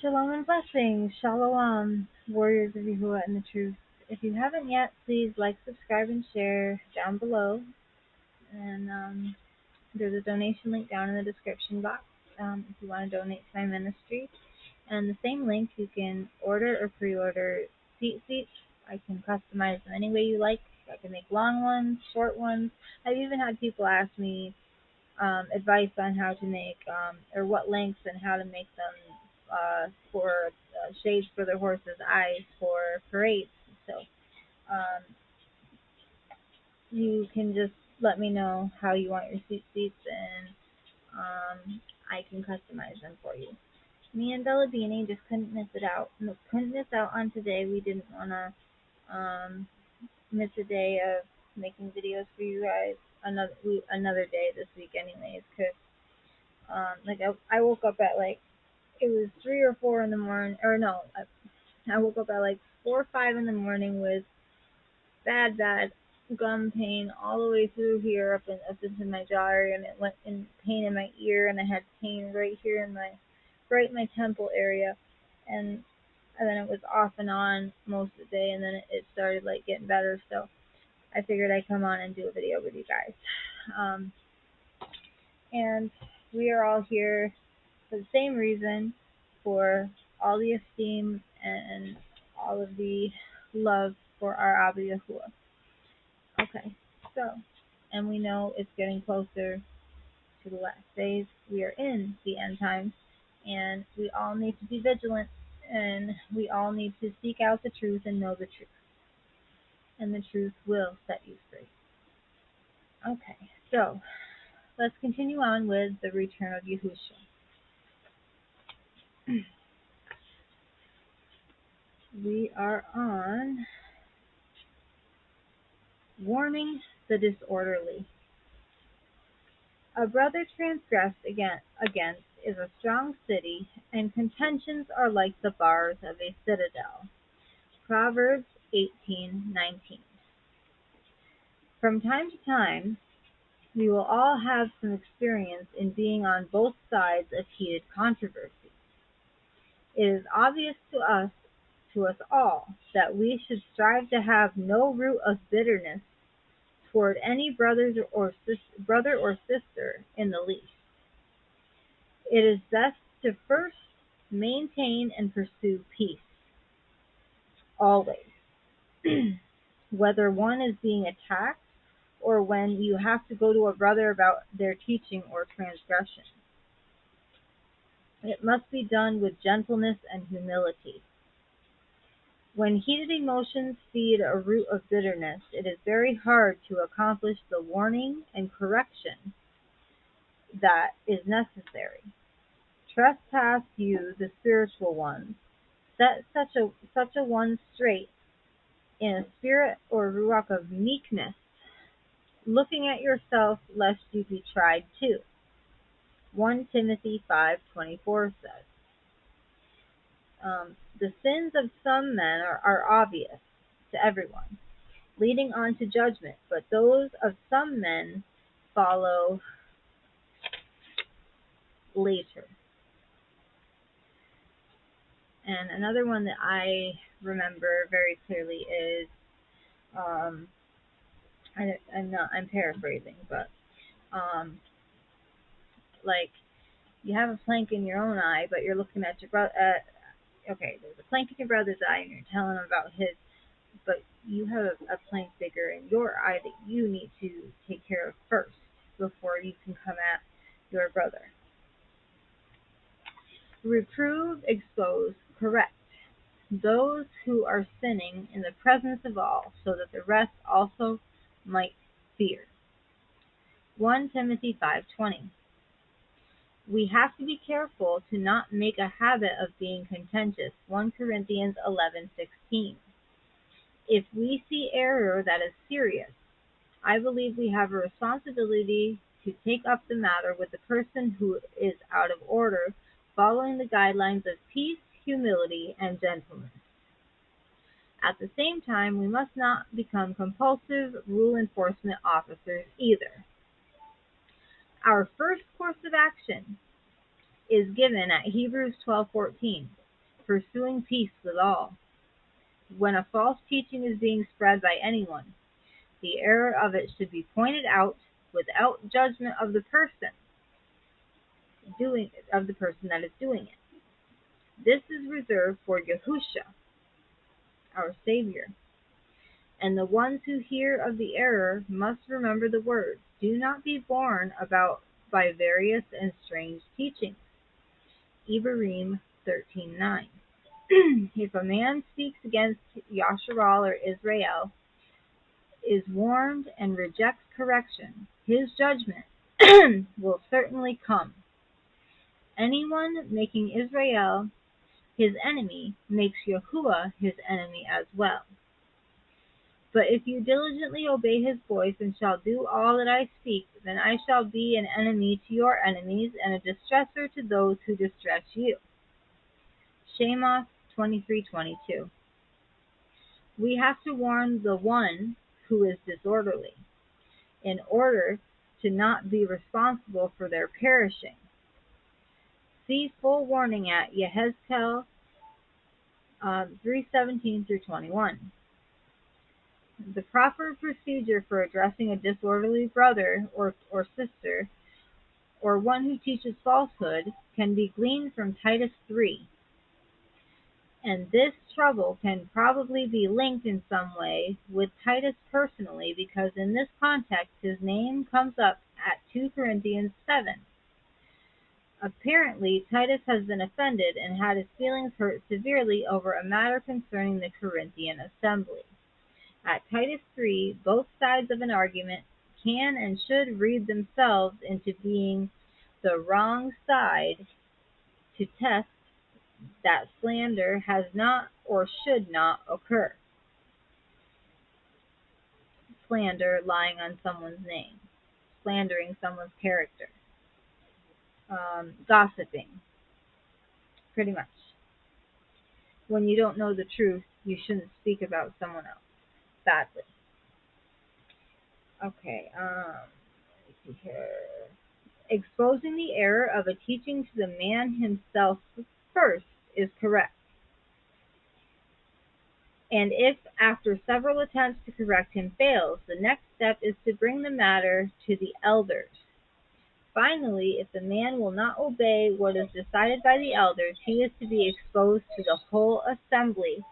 Shalom and blessings. Shalom, warriors of Yahuah and the truth. If you haven't yet, please like, subscribe, and share down below. And there's a donation link down in the description box if you want to donate to my ministry. And the same link, you can order or pre-order seats. I can customize them any way you like. I can make long ones, short ones. I've even had people ask me advice on how to make or what lengths and how to make them for shades for their horses' eyes for parades. So you can just let me know how you want your seats, and I can customize them for you. Me and Bella Beanie just couldn't miss out on today. We didn't want to miss a day of making videos for you guys. Another day this week, anyways, because I woke up at it was 3 or 4 in the morning, or no, I woke up at 4 or 5 in the morning with bad gum pain all the way through here up into my jaw area, and it went in pain in my ear, and I had pain right here in my temple area, and then it was off and on most of the day, and then it started getting better. So I figured I'd come on and do a video with you guys. And we are all here for the same reason, for all the esteem and all of the love for our Abba Yahuah. Okay, so, and we know it's getting closer to the last days. We are in the end times, and we all need to be vigilant, and we all need to seek out the truth and know the truth. And the truth will set you free. Okay, so let's continue on with the return of Yahusha. We are on warning the disorderly. A brother transgressed against is a strong city, and contentions are like the bars of a citadel. Proverbs 18:19. From time to time, we will all have some experience in being on both sides of heated controversy. It is obvious to us all, that we should strive to have no root of bitterness toward any brother or sister in the least. It is best to first maintain and pursue peace, always, whether one is being attacked or when you have to go to a brother about their teaching or transgression. It must be done with gentleness and humility. When heated emotions feed a root of bitterness, it is very hard to accomplish the warning and correction that is necessary. Trespass you, the spiritual ones. Set such a one straight in a spirit or ruach of meekness, looking at yourself lest you be tried too. 1 Timothy 5:24 says. The sins of some men are obvious to everyone, leading on to judgment, but those of some men follow later. And another one that I remember very clearly is, I'm paraphrasing, but you have a plank in your own eye, but you're looking at your brother. Okay, there's a plank in your brother's eye, and you're telling him about his, but you have a plank bigger in your eye that you need to take care of first before you can come at your brother. Reprove, expose, correct those who are sinning in the presence of all, so that the rest also might fear. 1 Timothy 5:20. We have to be careful to not make a habit of being contentious. 1 Corinthians 11:16. If we see error that is serious, I believe we have a responsibility to take up the matter with the person who is out of order, following the guidelines of peace, humility, and gentleness. At the same time, we must not become compulsive rule enforcement officers either. Our first course of action is given at Hebrews 12:14. pursuing peace with all. When a false teaching is being spread by anyone, the error of it should be pointed out without judgment of the person that is doing it. This is reserved for Yahusha, our Savior. And the ones who hear of the error must remember the words, "Do not be borne about by various and strange teachings." Ibrahim 13:9. If a man speaks against Yasharal or Israel, is warned and rejects correction, his judgment will certainly come. Anyone making Israel his enemy makes Yahuah his enemy as well. But if you diligently obey his voice and shall do all that I speak, then I shall be an enemy to your enemies and a distresser to those who distress you. Shemos 23:22. We have to warn the one who is disorderly, in order to not be responsible for their perishing. See full warning at Yehezkel 3:17-21. The proper procedure for addressing a disorderly brother or sister, or one who teaches falsehood, can be gleaned from Titus 3. And this trouble can probably be linked in some way with Titus personally, because in this context his name comes up at 2 Corinthians 7. Apparently, Titus has been offended and had his feelings hurt severely over a matter concerning the Corinthian assembly. At Titus 3, both sides of an argument can and should read themselves into being the wrong side to test that slander has not or should not occur. Slander, lying on someone's name, slandering someone's character, gossiping, pretty much. When you don't know the truth, you shouldn't speak about someone else badly. Okay, let's see here. Exposing the error of a teaching to the man himself first is correct. And if, after several attempts to correct him fails, the next step is to bring the matter to the elders. Finally, if the man will not obey what is decided by the elders, he is to be exposed to the whole assembly,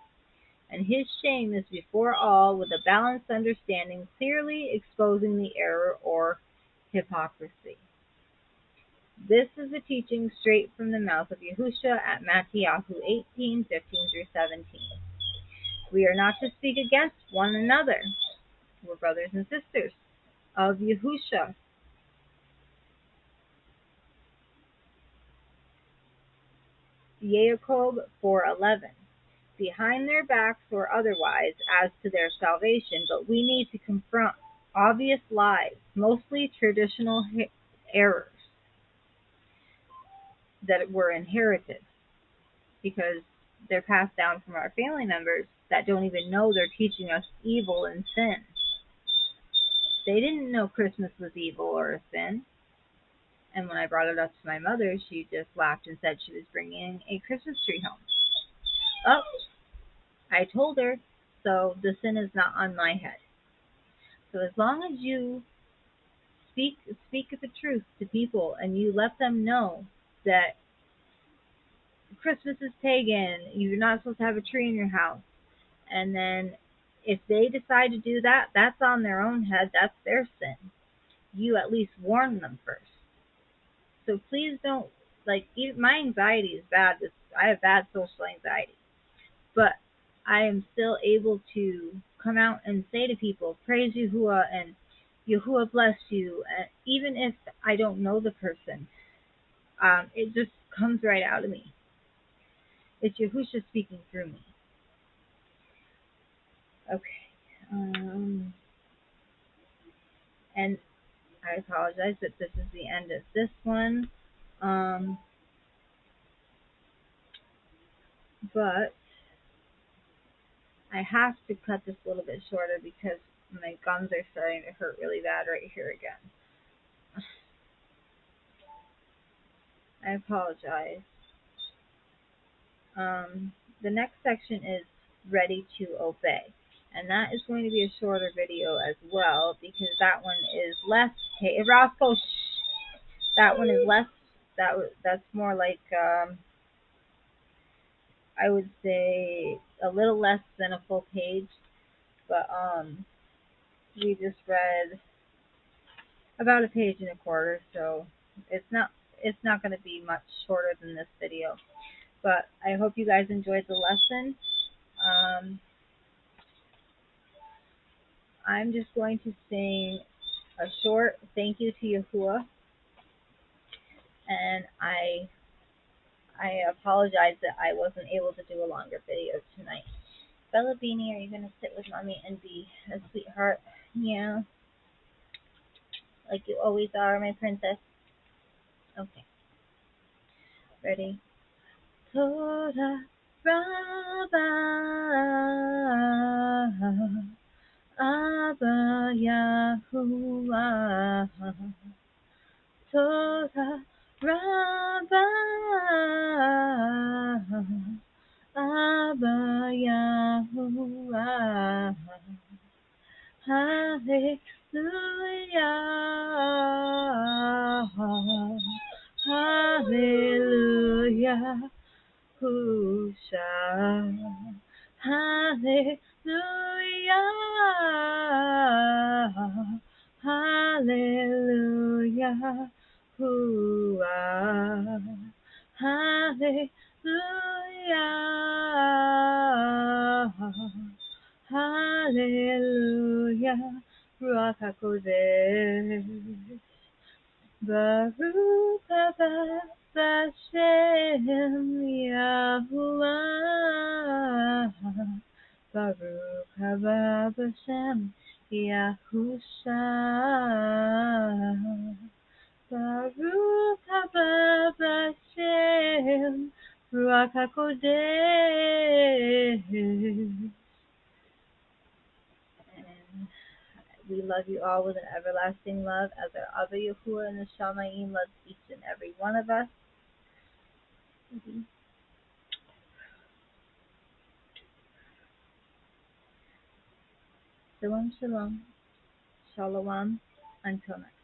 and his shame is before all, with a balanced understanding, clearly exposing the error or hypocrisy. This is a teaching straight from the mouth of Yahusha at Matthew 18:15-17. We are not to speak against one another. We're brothers and sisters of Yahusha. Jacob 4:11. Behind their backs or otherwise as to their salvation, but we need to confront obvious lies, mostly traditional errors that were inherited because they're passed down from our family members that don't even know they're teaching us evil and sin. They didn't know Christmas was evil or a sin. And when I brought it up to my mother, she just laughed and said she was bringing a Christmas tree home. Oh, I told her, so the sin is not on my head. So as long as you speak the truth to people and you let them know that Christmas is pagan, you're not supposed to have a tree in your house, and then if they decide to do that, that's on their own head, that's their sin. You at least warn them first. So please don't, my anxiety is bad. I have bad social anxiety. But I am still able to come out and say to people, praise Yahuah and Yahuah bless you, even if I don't know the person. It just comes right out of me. It's Yahusha speaking through me. Okay. And I apologize that this is the end of this one. But I have to cut this a little bit shorter because my gums are starting to hurt really bad right here again. I apologize. The next section is ready to obey. And that is going to be a shorter video as well because that one is less. Hey, Roscoe, shh. That one is less. That's more like I would say a little less than a full page. But we just read about a page and a quarter, so it's not going to be much shorter than this video. But I hope you guys enjoyed the lesson. I'm just going to sing a short thank you to Yahuah, and I apologize that I wasn't able to do a longer video tonight. Bella Beanie, are you going to sit with mommy and be a sweetheart? Yeah, like you always are, my princess. Okay, ready? Toda Rabba Abba Yahuah. Toda Rabba Abba Yahuah. Hallelujah. Hallelujah. Yahusha. Hallelujah. Hallelujah. Yahuah. Hallelujah. Hallelujah. Ruach HaKodesh. Baruch haba Bashem Yahuah. Baruch haba Bashem Yahusha. Baruch haba Bashem Ruach HaKodesh. And we love you all with an everlasting love as our Abba Yahuah and the Shamayim loves each and every one of us. Shalom, shalom, shalom, until next.